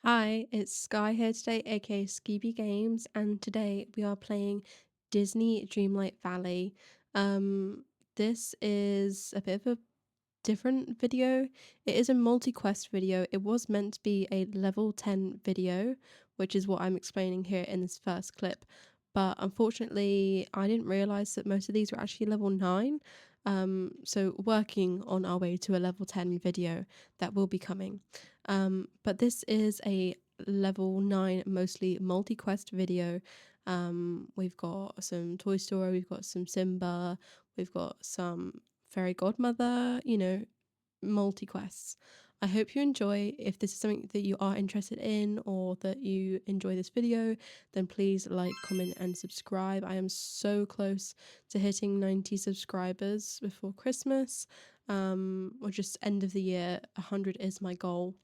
Hi, it's Sky here today, aka Skeeby Games, and today we are playing Disney Dreamlight Valley. This is a bit of a different video. It is a multi-quest video. It was meant to be a level 10 video, which is what I'm explaining here in this first clip. But unfortunately, I didn't realize that most of these were actually level 9. So working on our way to a level 10 video that will be coming. But this is a level 9 mostly multi-quest video. We've got some Toy Story, we've got some Simba, we've got some fairy godmother, multi quests. I hope you enjoy. If this is something that you are interested in or that you enjoy this video, then please like, comment, and subscribe. I am so close to hitting 90 subscribers before Christmas, or just end of the year. 100 is my goal.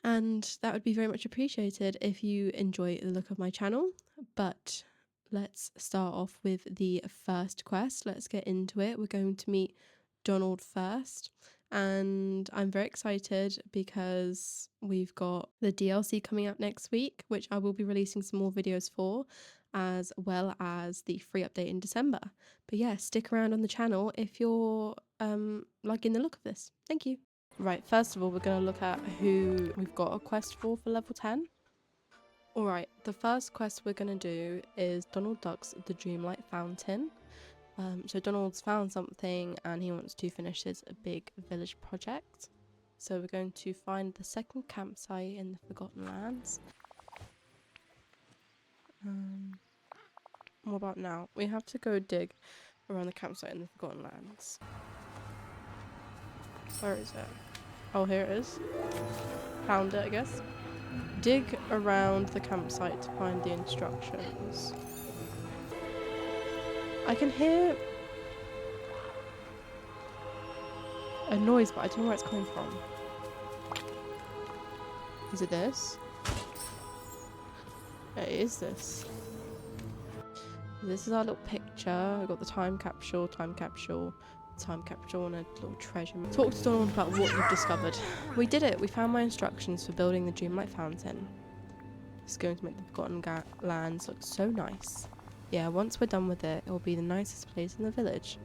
And that would be very much appreciated if you enjoy the look of my channel. But let's start off with the first quest. Let's get into it. We're going to meet Donald first. And I'm very excited because we've got the DLC coming out next week, which I will be releasing some more videos for, as well as the free update in December. But yeah, stick around on the channel if you're liking the look of this. Thank you. Right, first of all, we're going to look at who we've got a quest for level 10. Alright, the first quest we're going to do is Donald Duck's The Dreamlight Fountain. So Donald's found something and he wants to finish his big village project. So we're going to find the second campsite in the Forgotten Lands. What about now? We have to go dig around the campsite in the Forgotten Lands. Where is it? Oh, here it is. Found it, I guess. Dig around the campsite to find the instructions. I can hear a noise, but I don't know where it's coming from. Is it this? It is this. This is our little picture. We've got the time capsule, and a little treasure. Talk to Donald about what you've discovered. We did it! We found my instructions for building the Dreamlight Fountain. It's going to make the Forgotten Lands look so nice. Yeah, once we're done with it, it will be the nicest place in the village.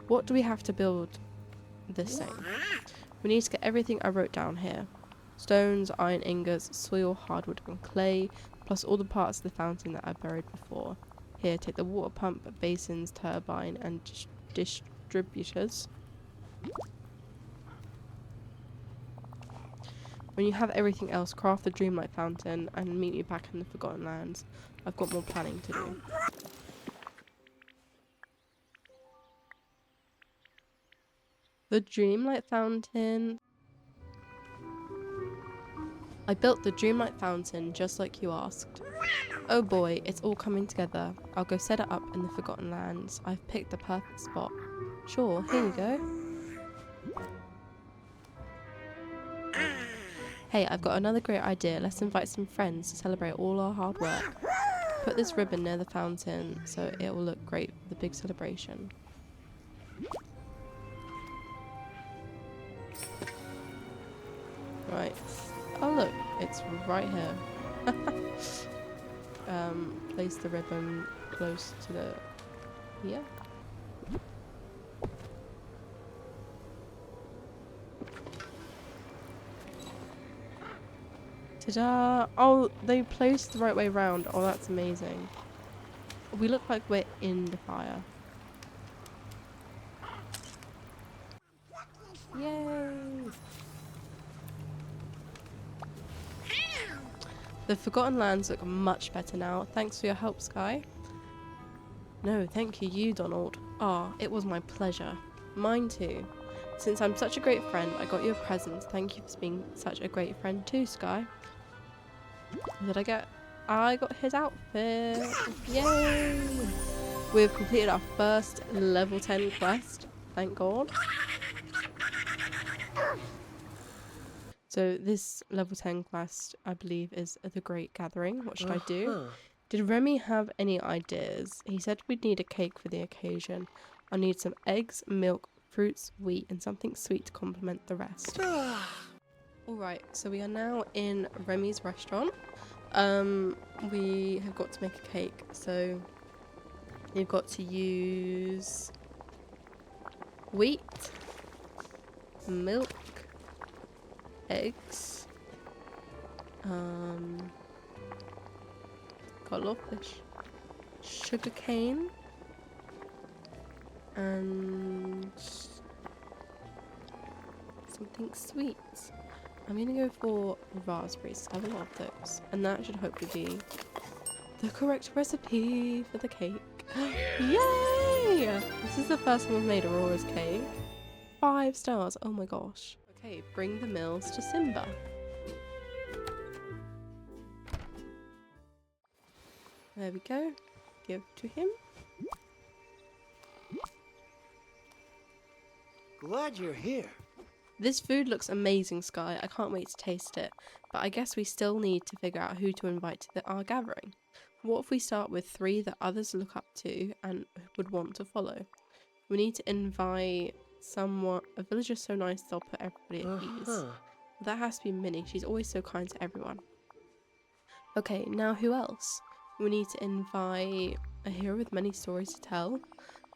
What do we have to build this thing? We need to get everything I wrote down here. Stones, iron ingots, soil, hardwood, and clay, plus all the parts of the fountain that I buried before. Here, take the water pump, basins, turbine, and distributors. When you have everything else, craft the Dreamlight Fountain and meet me back in the Forgotten Lands. I've got more planning to do. The Dreamlight Fountain. I built the Dreamlight Fountain just like you asked. Oh boy, it's all coming together. I'll go set it up in the Forgotten Lands. I've picked the perfect spot. Sure, here you go. Hey, I've got another great idea. Let's invite some friends to celebrate all our hard work. Put this ribbon near the fountain so it will look great for the big celebration. Right. Oh look, it's right here. Place the ribbon close to the... yeah. Ta-da! Oh, they placed the right way round. Oh, that's amazing. We look like we're in the fire. Yay! The Forgotten Lands look much better now. Thanks for your help, Sky. No, thank you, Donald. Ah, it was my pleasure. Mine too. Since I'm such a great friend, I got you a present. Thank you for being such a great friend too, Sky. What did I get? I got his outfit. Yay! We've completed our first level 10 quest. Thank God. So this level 10 quest, I believe, is the Great Gathering. What should I do? Did Remy have any ideas? He said we'd need a cake for the occasion. I'll need some eggs, milk, fruits, wheat, and something sweet to complement the rest. Alright, so we are now in Remy's restaurant. We have got to make a cake, so you've got to use wheat, milk, eggs, got a lot of fish, sugar cane, and something sweet. I'm gonna go for raspberries. I have a lot of those, and that should hopefully be the correct recipe for the cake. Yay! This is the first one we've made Aurora's cake. 5 stars. Oh my gosh. Okay, bring the meals to Simba. There we go. Give to him. Glad you're here. This food looks amazing, Sky. I can't wait to taste it. But I guess we still need to figure out who to invite to our gathering. What if we start with 3 that others look up to and would want to follow? We need to invite someone. A villager so nice they'll put everybody at ease. Well, that has to be Minnie. She's always so kind to everyone. Okay, now who else? We need to invite a hero with many stories to tell.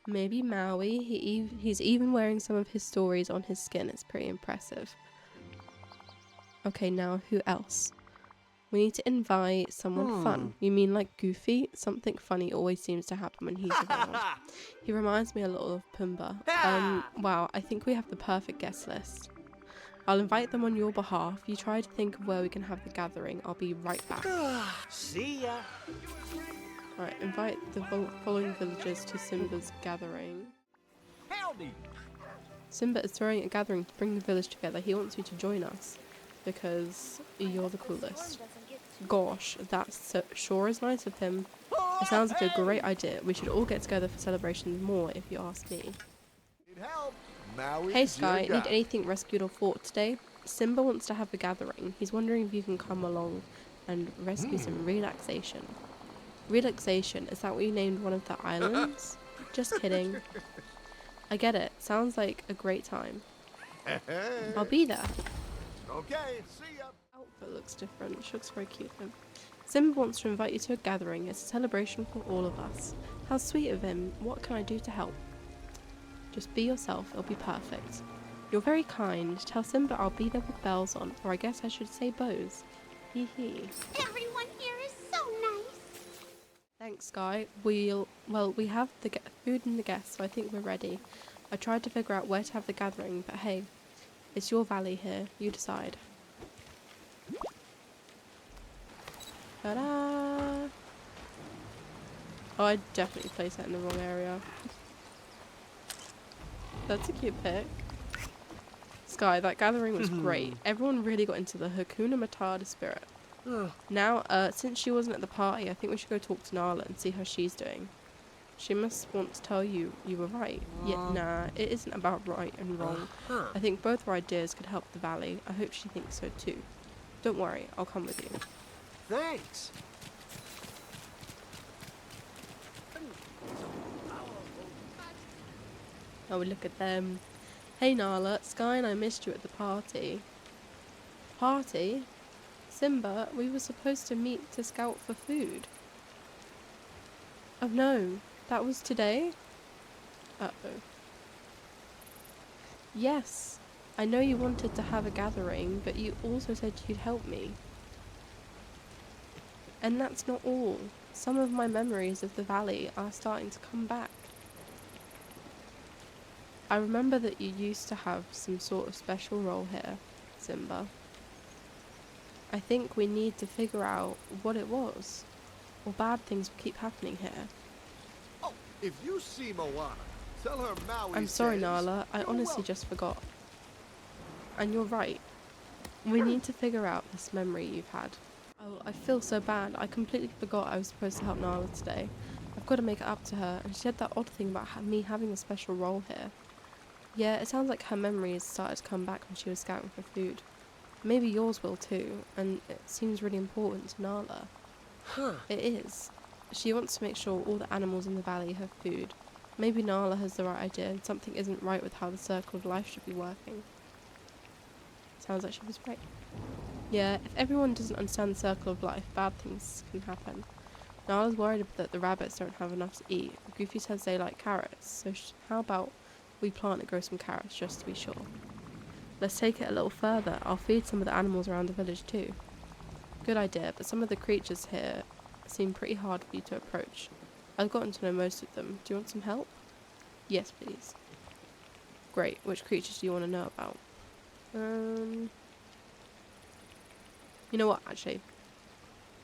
Maybe Maui. He's even wearing some of his stories on his skin. It's pretty impressive. Okay, now who else? We need to invite someone fun. You mean like Goofy? Something funny always seems to happen when he's around. He reminds me a lot of Pumbaa. Wow, I think we have the perfect guest list. I'll invite them on your behalf. You try to think of where we can have the gathering. I'll be right back. See ya. Right, invite the following villagers to Simba's gathering. Howdy. Simba is throwing a gathering to bring the village together. He wants you to join us because you're the coolest. Gosh, that sure is nice of him. It sounds like a great idea. We should all get together for celebrations more, if you ask me. Hey Sky, need anything rescued or fought today? Simba wants to have a gathering. He's wondering if you can come along and rescue some relaxation. Relaxation, is that what you named one of the islands? Just kidding. I get it. Sounds like a great time. I'll be there. Okay, see ya. Outfit looks different. She looks very cute though. Simba wants to invite you to a gathering. It's a celebration for all of us. How sweet of him. What can I do to help? Just be yourself. It'll be perfect. You're very kind. Tell Simba I'll be there with bells on. Or I guess I should say bows. Hee hee. Everyone here is so nice. Thanks, Sky. We have the food and the guests, so I think we're ready. I tried to figure out where to have the gathering, but hey, it's your valley here. You decide. Ta-da! Oh, I definitely placed that in the wrong area. That's a cute pic. Sky, that gathering was great. Everyone really got into the Hakuna Matata spirit. Now, since she wasn't at the party, I think we should go talk to Nala and see how she's doing. She must want to tell you you were right. Yet, nah, it isn't about right and wrong. I think both our ideas could help the valley. I hope she thinks so too. Don't worry, I'll come with you. Thanks. Oh, look at them. Hey Nala, Sky and I missed you at the party. Party? Simba, we were supposed to meet to scout for food. Oh no, that was today? Uh-oh. Yes, I know you wanted to have a gathering, but you also said you'd help me. And that's not all. Some of my memories of the valley are starting to come back. I remember that you used to have some sort of special role here, Simba. I think we need to figure out what it was, or bad things will keep happening here. Oh, if you see Moana, tell her Maui I'm sorry, says, Nala. I honestly just forgot. And you're right. We need to figure out this memory you've had. Oh, I feel so bad. I completely forgot I was supposed to help Nala today. I've got to make it up to her, and she said that odd thing about me having a special role here. Yeah, it sounds like her memories started to come back when she was scouting for food. Maybe yours will too, and it seems really important to Nala. It is. She wants to make sure all the animals in the valley have food. Maybe Nala has the right idea and something isn't right with how the circle of life should be working. Sounds like she was right. Yeah, if everyone doesn't understand the circle of life, bad things can happen. Now I was worried that the rabbits don't have enough to eat. Goofy says they like carrots, so how about we plant and grow some carrots just to be sure. Let's take it a little further. I'll feed some of the animals around the village too. Good idea, but some of the creatures here seem pretty hard for you to approach. I've gotten to know most of them. Do you want some help? Yes, please. Great. Which creatures do you want to know about? You know what, actually?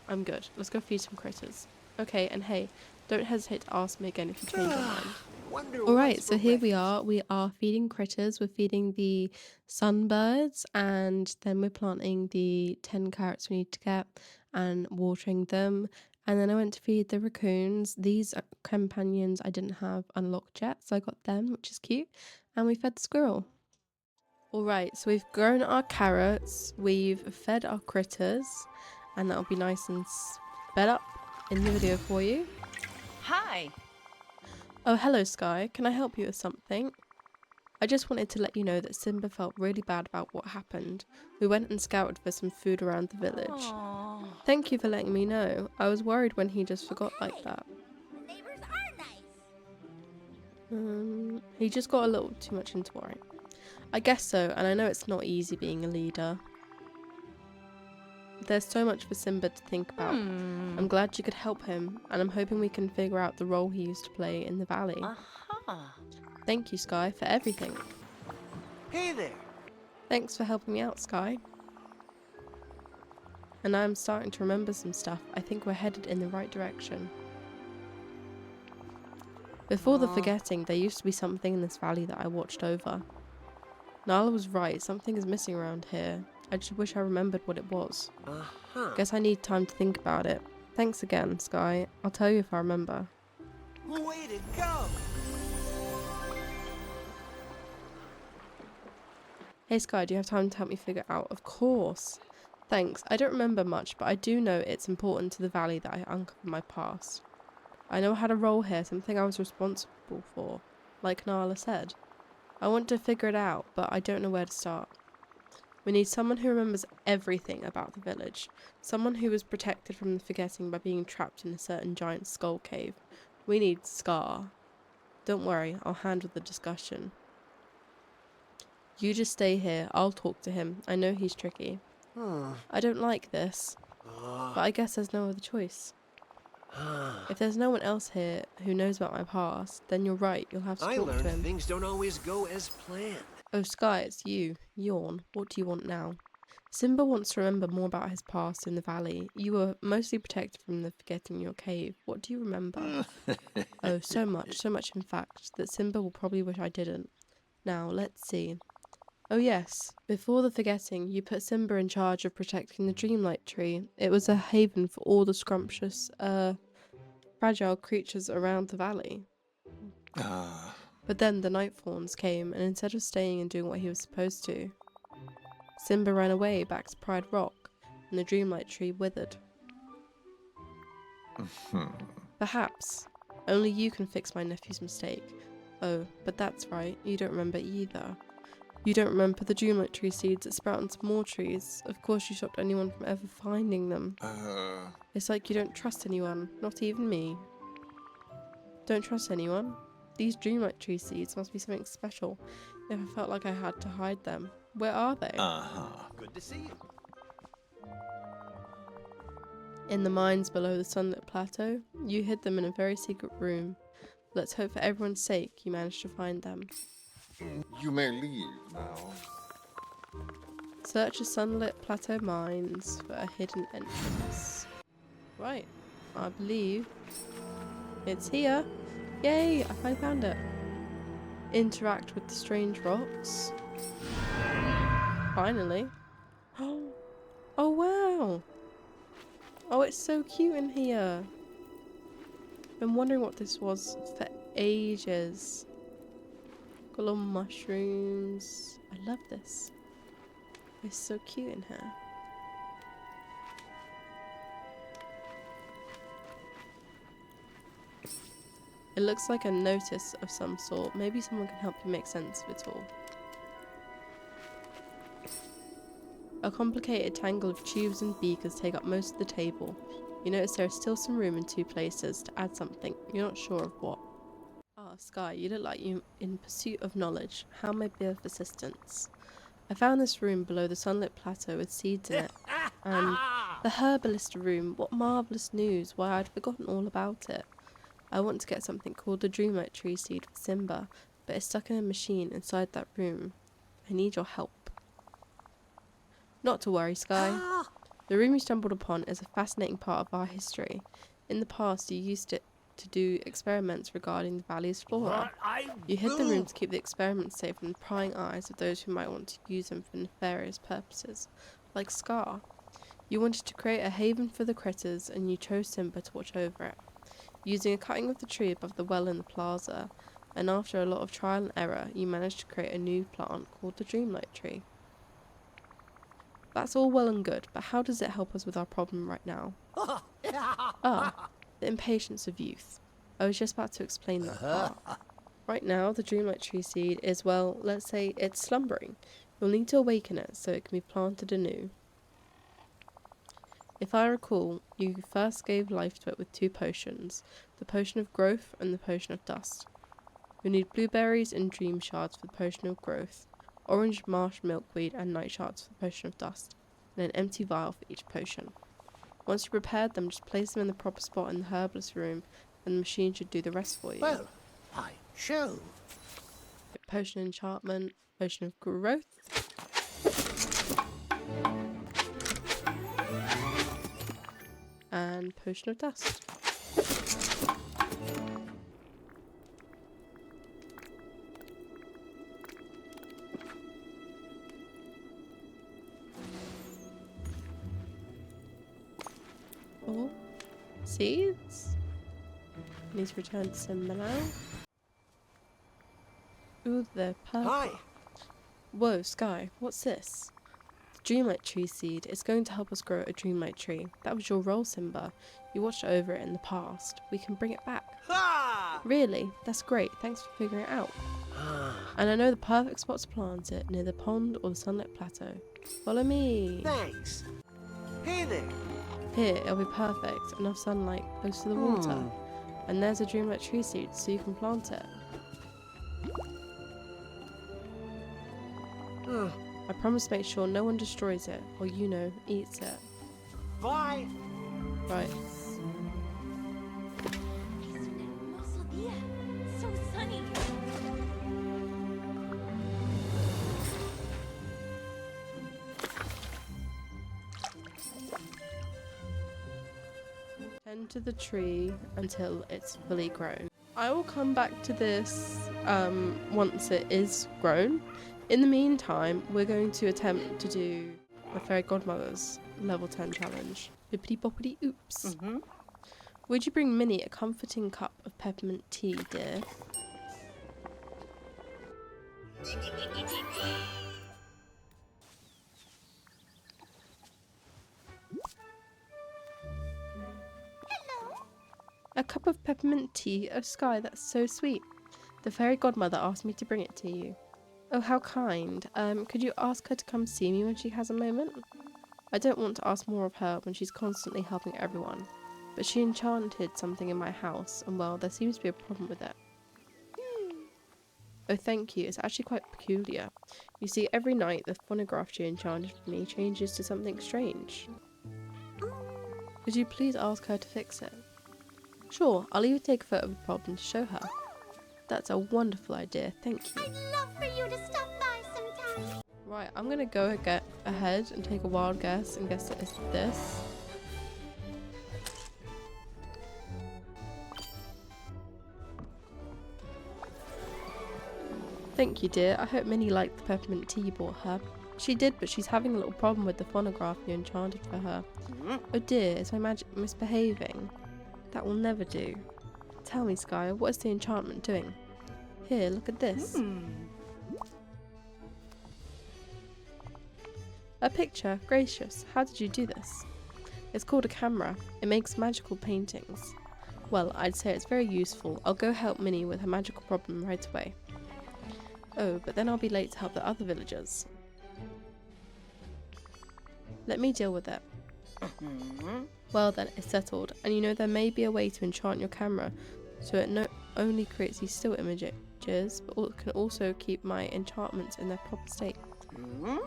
I'm good. Let's go feed some critters. Okay, and hey, don't hesitate to ask me again if you change your mind. Wonder Alright, what's so for here we breakfast. are. We are feeding critters. We're feeding the sunbirds, and then we're planting the 10 carrots we need to get and watering them. And then I went to feed the raccoons. These are companions I didn't have unlocked yet, so I got them, which is cute. And we fed the squirrel. Alright, so we've grown our carrots, we've fed our critters, and that'll be nice and sped up in the video for you. Hi. Oh, hello, Sky. Can I help you with something? I just wanted to let you know that Simba felt really bad about what happened. We went and scouted for some food around the village. Aww. Thank you for letting me know. I was worried when he just forgot like that. The neighbors are nice. He just got a little too much into worry. I guess so, and I know it's not easy being a leader. There's so much for Simba to think about. I'm glad you could help him, and I'm hoping we can figure out the role he used to play in the valley. Thank you, Sky, for everything. Hey there. Thanks for helping me out, Sky. And I'm starting to remember some stuff. I think we're headed in the right direction. Before the forgetting, there used to be something in this valley that I watched over. Nala was right, something is missing around here. I just wish I remembered what it was. Guess I need time to think about it. Thanks again, Sky. I'll tell you if I remember. Way to go. Hey Sky, do you have time to help me figure out? Of course. Thanks. I don't remember much, but I do know it's important to the valley that I uncover my past. I know I had a role here, something I was responsible for, like Nala said. I want to figure it out, but I don't know where to start. We need someone who remembers everything about the village. Someone who was protected from the forgetting by being trapped in a certain giant skull cave. We need Scar. Don't worry, I'll handle the discussion. You just stay here, I'll talk to him. I know he's tricky. I don't like this, but I guess there's no other choice. If there's no one else here who knows about my past, then you're right, you'll have to I talk to learned him. things don't always go as planned. Oh, Sky, it's you. Yawn. What do you want now? Simba wants to remember more about his past in the valley. You were mostly protected from the forgetting in your cave. What do you remember? Oh, so much in fact, that Simba will probably wish I didn't. Now, let's see. Oh yes, before the forgetting, you put Simba in charge of protecting the Dreamlight Tree. It was a haven for all the scrumptious, fragile creatures around the valley. But then the night fawns came, and instead of staying and doing what he was supposed to, Simba ran away back to Pride Rock, and the Dreamlight Tree withered. Perhaps. Only you can fix my nephew's mistake. Oh, but that's right, you don't remember either. You don't remember the Dreamlight Tree seeds that sprout into more trees. Of course you stopped anyone from ever finding them. It's like you don't trust anyone, not even me. Don't trust anyone? These Dreamlight Tree seeds must be something special, if I felt like I had to hide them. Where are they? Good to see you. In the mines below the sunlit plateau. You hid them in a very secret room. Let's hope for everyone's sake you managed to find them. You may leave now. Search the sunlit plateau mines for a hidden entrance. Right, I believe it's here. Yay, I finally found it. Interact with the strange rocks. Finally. Oh wow. Oh, it's so cute in here. Been wondering what this was for ages. Got little mushrooms. I love this. It's so cute in here. It looks like a notice of some sort. Maybe someone can help you make sense of it all. A complicated tangle of tubes and beakers take up most of the table. You notice there is still some room in two places to add something. You're not sure of what. Ah, Sky, you look like you're in pursuit of knowledge. How may I be of assistance? I found this room below the sunlit plateau with seeds in it. And the herbalist room, what marvellous news, why I'd forgotten all about it. I want to get something called the Dreamlight Tree seed for Simba, but it's stuck in a machine inside that room. I need your help. Not to worry, Sky. The room you stumbled upon is a fascinating part of our history. In the past, you used it to do experiments regarding the valley's flora. You hid the room to keep the experiments safe from the prying eyes of those who might want to use them for nefarious purposes, like Scar. You wanted to create a haven for the critters, and you chose Simba to watch over it. Using a cutting of the tree above the well in the plaza, and after a lot of trial and error, you managed to create a new plant called the Dreamlight Tree. That's all well and good, but how does it help us with our problem right now? Ah, the impatience of youth. I was just about to explain that part. Right now, the Dreamlight Tree seed is, well, let's say it's slumbering. You'll need to awaken it so it can be planted anew. If I recall, you first gave life to it with two potions, the potion of growth and the potion of dust. You'll need blueberries and dream shards for the potion of growth, orange marsh milkweed and night shards for the potion of dust, and an empty vial for each potion. Once you prepared them, just place them in the proper spot in the herbalist room, and the machine should do the rest for you. Well, I shall. Potion of enchantment, potion of growth, and potion of dust. Oh, seeds. Need to return to Simba now. Ooh, they're purple. Hi. Whoa, Sky, what's this? The Dreamlight Tree seed is going to help us grow a Dreamlight Tree. That was your role, Simba. You watched over it in the past. We can bring it back. Ha! Really? That's great. Thanks for figuring it out. And I know the perfect spot to plant it, near the pond or the sunlit plateau. Follow me. Thanks. Hey there. Here, it'll be perfect. Enough sunlight close to the water. And there's a Dreamlight Tree seed, so you can plant it. I promise to make sure no one destroys it, or eats it. Bye. Right. Es un hermoso día. So sunny. Tend to the tree until it's fully grown. I will come back to this once it is grown. In the meantime, we're going to attempt to do the Fairy Godmother's level 10 challenge. Bippity boppity oops. Would you bring Minnie a comforting cup of peppermint tea, dear? A cup of peppermint tea? Oh, Sky, that's so sweet. The Fairy Godmother asked me to bring it to you. Oh, how kind. Could you ask her to come see me when she has a moment? I don't want to ask more of her when she's constantly helping everyone. But she enchanted something in my house, and well, there seems to be a problem with it. Oh, thank you. It's actually quite peculiar. You see, every night the phonograph she enchanted for me changes to something strange. Could you please ask her to fix it? Sure, I'll even take a photo of the problem to show her. That's a wonderful idea, thank you. I'd love for you to stop by sometime. Right, I'm gonna go ahead and take a wild guess and guess that it's this. Thank you, dear. I hope Minnie liked the peppermint tea you bought her. She did, but she's having a little problem with the phonograph you enchanted for her. Oh dear, is my magic misbehaving? That will never do. Tell me, Sky, what is the enchantment doing? Here, look at this. A picture? Gracious, how did you do this? It's called a camera. It makes magical paintings. Well, I'd say it's very useful. I'll go help Minnie with her magical problem right away. Oh, but then I'll be late to help the other villagers. Let me deal with it. Well then, it's settled. And you know there may be a way to enchant your camera so it not only creates these still images, but can also keep my enchantments in their proper state.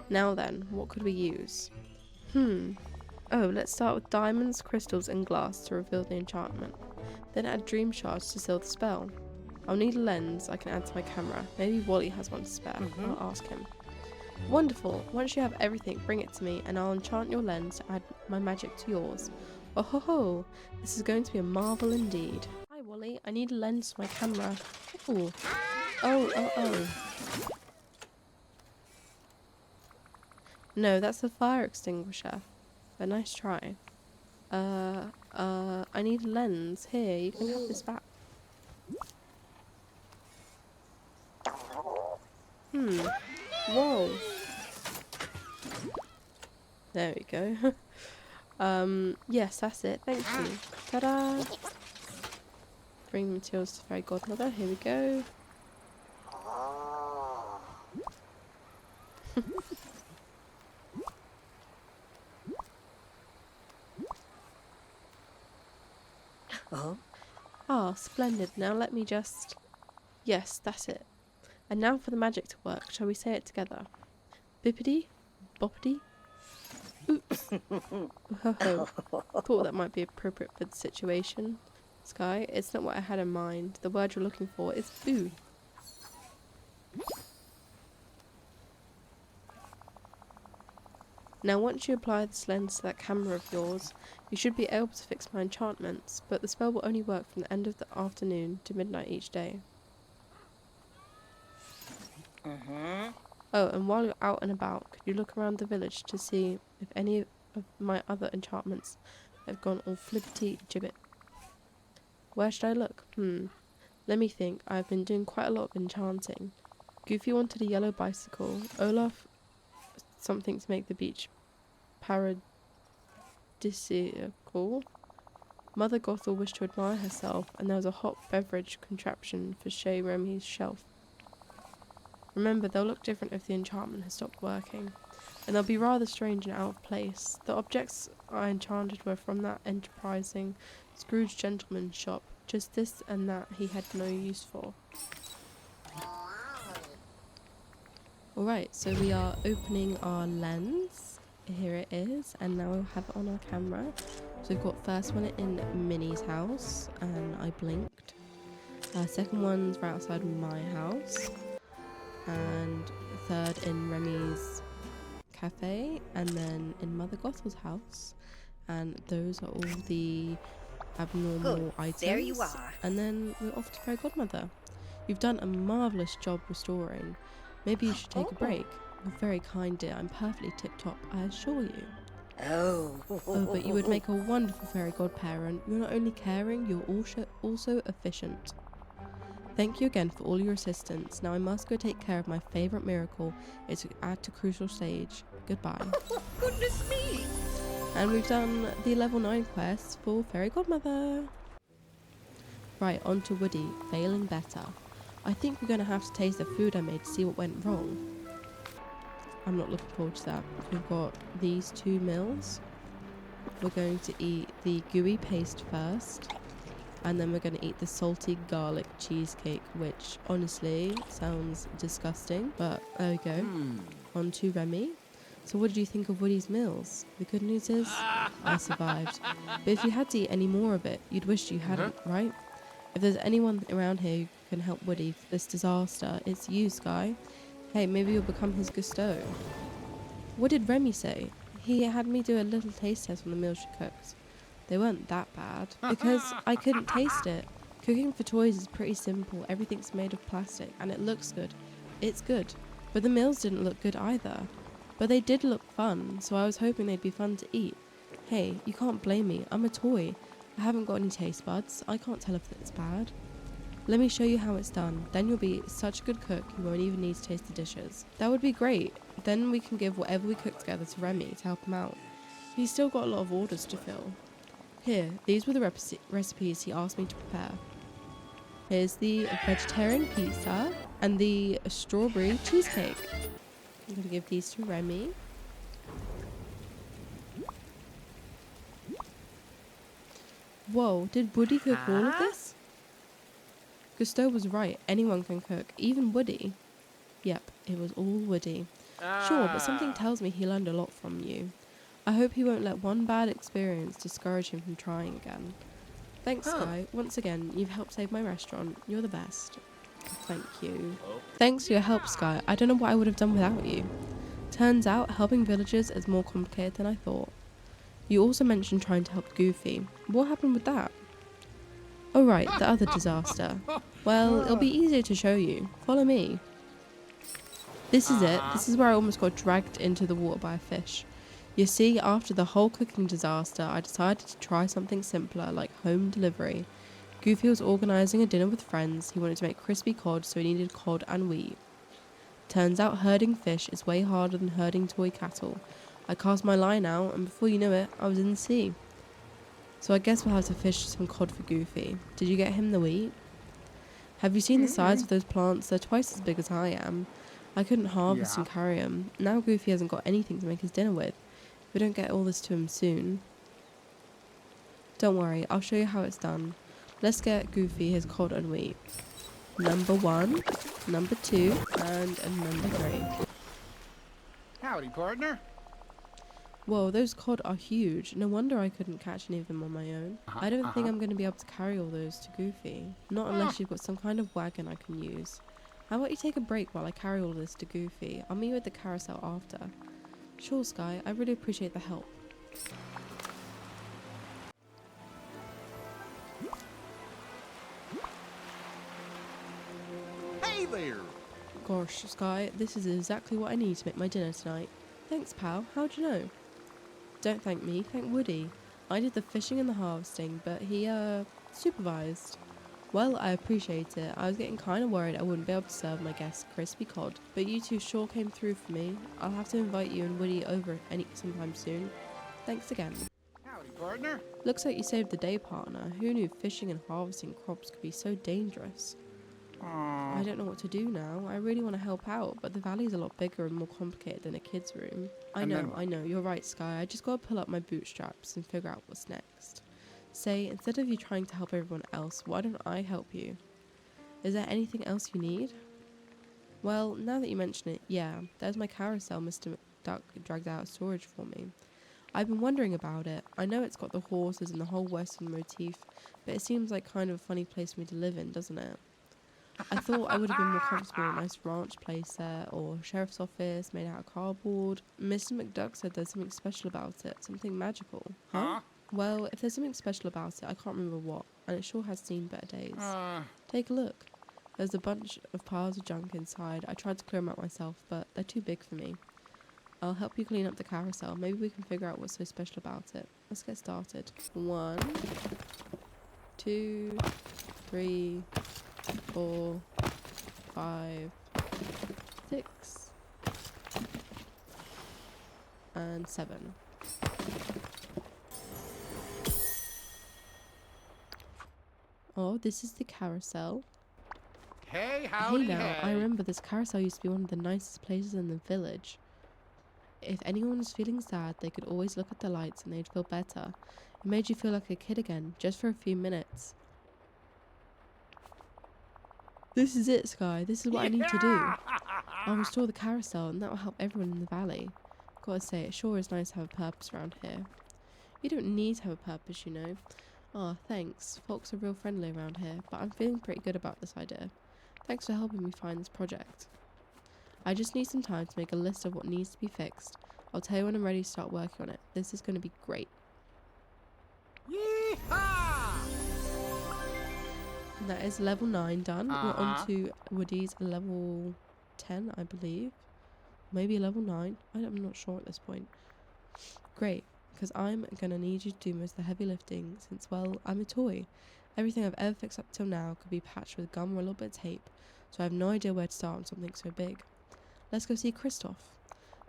Now then, what could we use? Oh, let's start with diamonds, crystals and glass to reveal the enchantment. Then add dream shards to seal the spell. I'll need a lens I can add to my camera. Maybe Wally has one to spare. I'll ask him. Wonderful. Once you have everything, bring it to me and I'll enchant your lens to add my magic to yours. Oh ho ho! This is going to be a marvel indeed. Hi Wally, I need a lens for my camera. Ooh. Oh. No, that's a fire extinguisher. But nice try. I need a lens. Here, you can have this back. Whoa. There we go. Yes, that's it. Thank you. Ta-da! Bring the materials to Fairy Godmother. Here we go. Ah, splendid. Now let me just... Yes, that's it. And now for the magic to work. Shall we say it together? Bippity, boppity. Oops. Ho-ho. Thought that might be appropriate for the situation. Sky, it's not what I had in mind. The word you're looking for is boo. Now once you apply this lens to that camera of yours, you should be able to fix my enchantments, but the spell will only work from the end of the afternoon to midnight each day. Oh, and while you're out and about, could you look around the village to see if any of my other enchantments have gone all flippity gibbet? Where should I look? Let me think. I've been doing quite a lot of enchanting. Goofy wanted a yellow bicycle. Olaf something to make the beach paradisiacal. Mother Gothel wished to admire herself, and there was a hot beverage contraption for Chez Remy's shelf. Remember, they'll look different if the enchantment has stopped working, and they'll be rather strange and out of place. The objects I enchanted were from that enterprising Scrooge gentleman's shop. Just this and that he had no use for. Alright, so we are opening our lens. Here it is, and now we'll have it on our camera. So we've got first one in Minnie's house, and I blinked. Second one's right outside my house. And third in Remy's cafe, and then in Mother Gothel's house. And those are all the abnormal items. There you are. And then we're off to Fairy Godmother. You've done a marvellous job restoring. Maybe you should take a break. You're very kind, dear. I'm perfectly tip-top, I assure you. Oh, but you would make a wonderful fairy godparent. You're not only caring, you're also efficient. Thank you again for all your assistance. Now I must go take care of my favourite miracle. It's at a crucial stage. Goodbye. goodness me! And we've done the level 9 quest for Fairy Godmother. Right, on to Woody. Failing better. I think we're going to have to taste the food I made to see what went wrong. I'm not looking forward to that. We've got these 2 meals. We're going to eat the gooey paste first. And then we're going to eat the salty garlic cheesecake, which honestly sounds disgusting. But there we go. On to Remy. So what did you think of Woody's meals? The good news is, I survived. But if you had to eat any more of it, you'd wish you hadn't, right? If there's anyone around here who can help Woody for this disaster, it's you, Sky. Hey, maybe you'll become his Gusteau. What did Remy say? He had me do a little taste test on the meals she cooked. They weren't that bad, because I couldn't taste it. Cooking for toys is pretty simple. Everything's made of plastic, and it looks good. It's good. But the meals didn't look good either. But they did look fun, so I was hoping they'd be fun to eat. Hey, you can't blame me. I'm a toy. I haven't got any taste buds. I can't tell if it's bad. Let me show you how it's done. Then you'll be such a good cook you won't even need to taste the dishes. That would be great. Then we can give whatever we cook together to Remy to help him out. He's still got a lot of orders to fill. Here, these were the recipes he asked me to prepare. Here's the vegetarian pizza and the strawberry cheesecake. I'm going to give these to Remy. Whoa, did Woody cook all of this? Gusteau was right, anyone can cook, even Woody. Yep, it was all Woody. Sure, but something tells me he learned a lot from you. I hope he won't let one bad experience discourage him from trying again. Thanks, Sky. Once again, you've helped save my restaurant. You're the best. Thank you. Thanks for your help, Sky. I don't know what I would have done without you. Turns out, helping villagers is more complicated than I thought. You also mentioned trying to help Goofy. What happened with that? Oh right, the other disaster. Well, it'll be easier to show you. Follow me. This is it. This is where I almost got dragged into the water by a fish. You see, after the whole cooking disaster, I decided to try something simpler, like home delivery. Goofy was organising a dinner with friends. He wanted to make crispy cod, so he needed cod and wheat. Turns out herding fish is way harder than herding toy cattle. I cast my line out, and before you knew it, I was in the sea. So I guess we'll have to fish some cod for Goofy. Did you get him the wheat? Have you seen the size of those plants? They're twice as big as I am. I couldn't harvest and carry them. Now Goofy hasn't got anything to make his dinner with. If we don't get all this to him soon. Don't worry, I'll show you how it's done. Let's get Goofy his cod and wheat. Number 1, number 2, and number 3. Howdy, partner. Whoa, those cod are huge. No wonder I couldn't catch any of them on my own. I don't think I'm going to be able to carry all those to Goofy. Not unless you've got some kind of wagon I can use. How about you take a break while I carry all this to Goofy? I'll meet you at the carousel after. Sure, Sky. I really appreciate the help. Hey there. Gosh, Sky, this is exactly what I need to make my dinner tonight. Thanks, pal. How'd you know? Don't thank me, thank Woody. I did the fishing and the harvesting, but he, supervised. Well, I appreciate it. I was getting kind of worried I wouldn't be able to serve my guests crispy cod, but you two sure came through for me. I'll have to invite you and Woody over sometime soon. Thanks again. Howdy, partner. Looks like you saved the day, partner. Who knew fishing and harvesting crops could be so dangerous? I don't know what to do now. I really want to help out, but the valley's a lot bigger and more complicated than a kid's room. I know, you're right, Sky. I just gotta pull up my bootstraps and figure out what's next. Say, instead of you trying to help everyone else, why don't I help you? Is there anything else you need? Well, now that you mention it, yeah, there's my carousel Mr. McDuck dragged out of storage for me. I've been wondering about it. I know it's got the horses and the whole western motif, but it seems like kind of a funny place for me to live in, doesn't it? I thought I would have been more comfortable in a nice ranch place there, or sheriff's office made out of cardboard. Mr. McDuck said there's something special about it, something magical. Huh? Well, if there's something special about it, I can't remember what, and it sure has seen better days. Take a look. There's a bunch of piles of junk inside. I tried to clear them out myself, but they're too big for me. I'll help you clean up the carousel. Maybe we can figure out what's so special about it. Let's get started. 1, 2, 3, 4, 5, 6, and 7. Oh, this is the carousel. Hey, howdy, Hey now, I remember this carousel used to be one of the nicest places in the village. If anyone was feeling sad, they could always look at the lights and they'd feel better. It made you feel like a kid again, just for a few minutes. This is it, Sky. This is what I need to do. I'll restore the carousel and that will help everyone in the valley. Gotta say, it sure is nice to have a purpose around here. You don't need to have a purpose, you know. Ah, thanks. Folks are real friendly around here, but I'm feeling pretty good about this idea. Thanks for helping me find this project. I just need some time to make a list of what needs to be fixed. I'll tell you when I'm ready to start working on it. This is going to be great. Yeehaw! And that is level 9 done. We're on to Woody's level 10, I believe. Maybe level 9. I'm not sure at this point. Great, because I'm going to need you to do most of the heavy lifting since, well, I'm a toy. Everything I've ever fixed up till now could be patched with gum or a little bit of tape, so I have no idea where to start on something so big. Let's go see Christoph.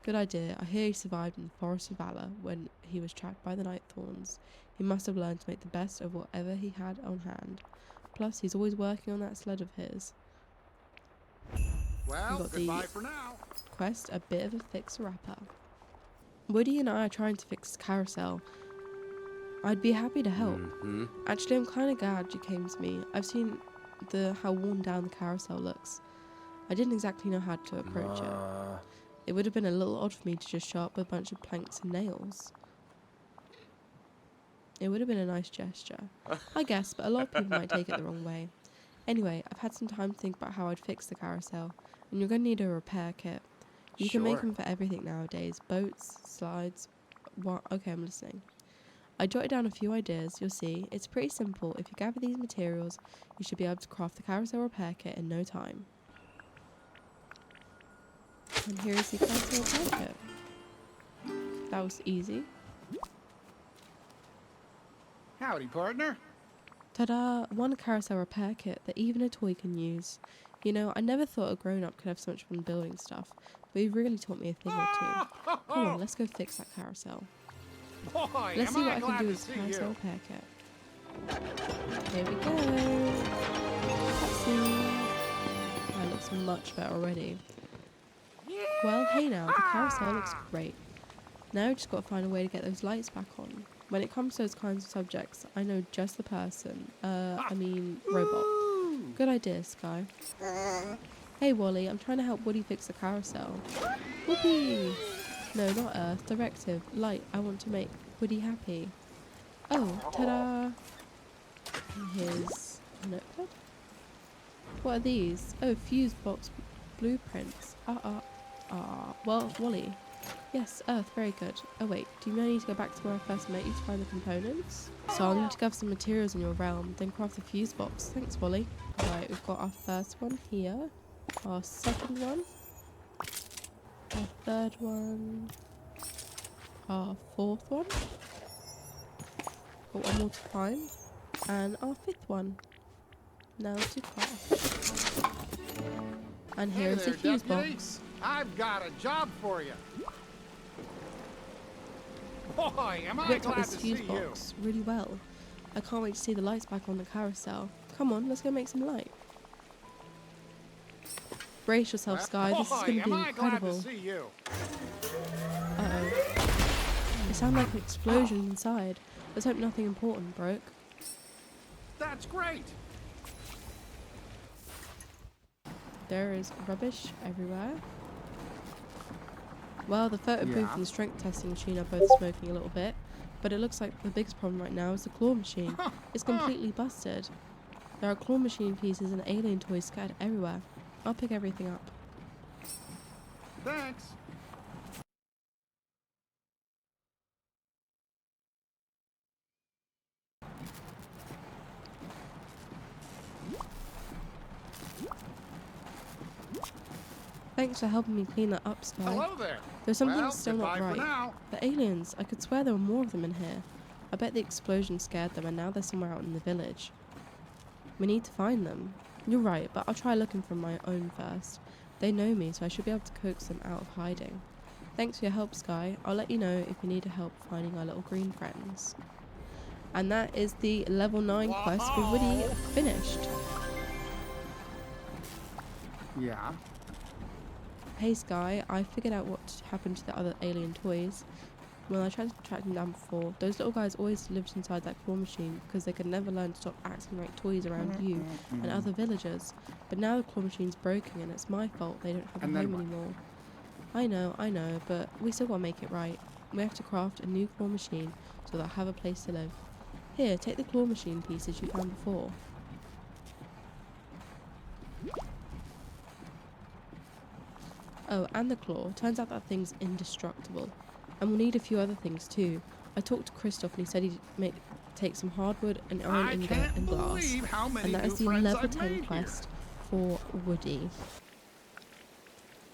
Good idea. I hear he survived in the Forest of Valor when he was trapped by the Night Thorns. He must have learned to make the best of whatever he had on hand. Plus, he's always working on that sled of his. Well, got goodbye the for now. quest, a bit of a fixer-upper. Woody and I are trying to fix the carousel. I'd be happy to help. Actually, I'm kind of glad you came to me. I've seen how worn down the carousel looks. I didn't exactly know how to approach it. It would have been a little odd for me to just show up with a bunch of planks and nails. It would have been a nice gesture, I guess, but a lot of people might take it the wrong way. Anyway, I've had some time to think about how I'd fix the carousel, and you're going to need a repair kit. You can make them for everything nowadays. Boats, slides... What? Okay, I'm listening. I jotted down a few ideas. You'll see. It's pretty simple. If you gather these materials, you should be able to craft the carousel repair kit in no time. And here is the carousel repair kit. That was easy. Howdy, partner. Ta-da! One carousel repair kit that even a toy can use. You know, I never thought a grown-up could have so much fun building stuff, but you've really taught me a thing or two. Come on, let's go fix that carousel. Boy, Let's see what I can do to with the see carousel you. repair kit. Here we go. Let's see. That looks much better already. Well, hey now, the carousel looks great. Now we just got to find a way to get those lights back on. When it comes to those kinds of subjects, I know just the person. Robot. Good idea, Sky. Hey, Wally, I'm trying to help Woody fix the carousel. Whoopee! No, not Earth. Directive. Light. I want to make Woody happy. Oh, ta-da! And here's a notepad. What are these? Oh, fuse box blueprints. Well, Wally. Yes, Earth, very good. Oh wait, do you know I need to go back to where I first met you to find the components? So I'll need to gather some materials in your realm, then craft the fuse box. Thanks, Wally. Right, we've got our first one here, our second one, our third one, our fourth one, got one more to find, and our fifth one. Now to craft. And here is the fuse box. I've got a job for you. Boy, am I Worked out glad this to see fuse you. box really well. I can't wait to see the lights back on the carousel. Come on, let's go make some light. Brace yourself, Sky. This is going to be am I glad to incredible. see you. Uh-oh. It sounded like an explosion inside. Let's hope nothing important broke. That's great. There is rubbish everywhere. Well, the photo booth and the strength testing machine are both smoking a little bit, but it looks like the biggest problem right now is the claw machine. It's completely busted. There are claw machine pieces and alien toys scattered everywhere. I'll pick everything up. Thanks. Thanks for helping me clean that up, Sky. Hello there. There's something Well, still not goodbye for right. now. The aliens, I could swear there were more of them in here. I bet the explosion scared them and now they're somewhere out in the village. We need to find them. You're right, but I'll try looking for my own first. They know me, so I should be able to coax them out of hiding. Thanks for your help, Sky. I'll let you know if you need help finding our little green friends. And that is the level 9 quest for Woody finished. Yeah. Hey Sky, I figured out what happened to the other alien toys. When I tried to track them down before, those little guys always lived inside that claw machine because they could never learn to stop acting like toys around you and other villagers. But now the claw machine's broken and it's my fault they don't have a home anymore. I know, but we still gotta make it right. We have to craft a new claw machine so they'll have a place to live. Here, take the claw machine pieces you found before. Oh, and the claw. Turns out that thing's indestructible. And we'll need a few other things too. I talked to Christoph and he said he'd take some hardwood and iron ingot and glass. And that is the level 10 quest for Woody.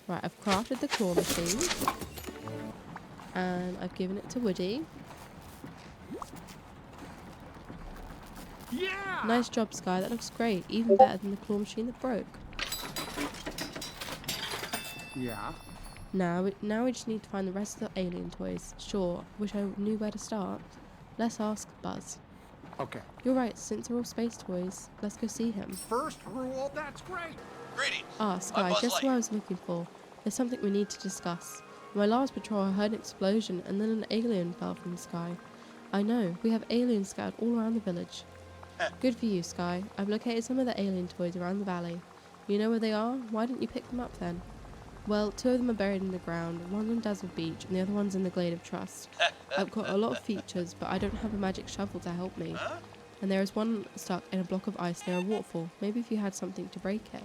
Right, I've crafted the claw machine. And I've given it to Woody. Yeah. Nice job, Sky. That looks great. Even better than the claw machine that broke. Yeah. Now we just need to find the rest of the alien toys. Sure, wish I knew where to start. Let's ask Buzz. Okay. You're right, since they're all space toys, let's go see him. First rule, that's great. Greetings. Ah, Sky, Buzz just what I was looking for. There's something we need to discuss. In my last patrol, I heard an explosion and then an alien fell from the sky. I know, we have aliens scattered all around the village. Good for you, Sky. I've located some of the alien toys around the valley. You know where they are? Why didn't you pick them up then? Well, two of them are buried in the ground, one's on Dazzle Beach and the other one's in the Glade of Trust. I've got a lot of features, but I don't have a magic shovel to help me. And there is one stuck in a block of ice near a waterfall. Maybe if you had something to break it.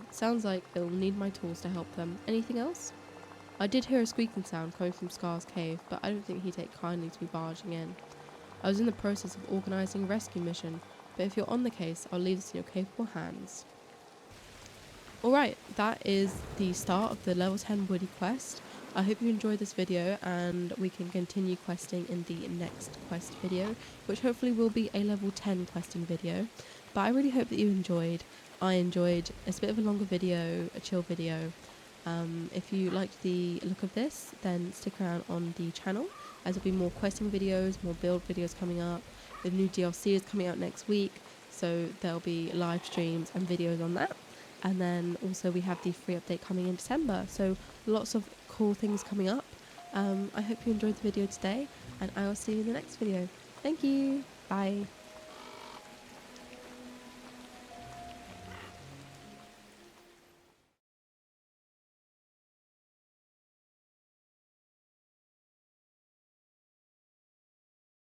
Sounds like it'll need my tools to help them. Anything else? I did hear a squeaking sound coming from Scar's cave, but I don't think he'd take kindly to me barging in. I was in the process of organising a rescue mission, but if you're on the case, I'll leave this in your capable hands. Alright, that is the start of the level 10 Woody quest. I hope you enjoyed this video and we can continue questing in the next quest video, which hopefully will be a level 10 questing video. But I really hope that you enjoyed. I enjoyed. It's a bit of a longer video, a chill video. If you liked the look of this, then stick around on the channel, as there'll be more questing videos, more build videos coming up. The new DLC is coming out next week, so there'll be live streams and videos on that. And then also we have the free update coming in December, so lots of cool things coming up. I hope you enjoyed the video today, and I will see you in the next video. Thank you. Bye.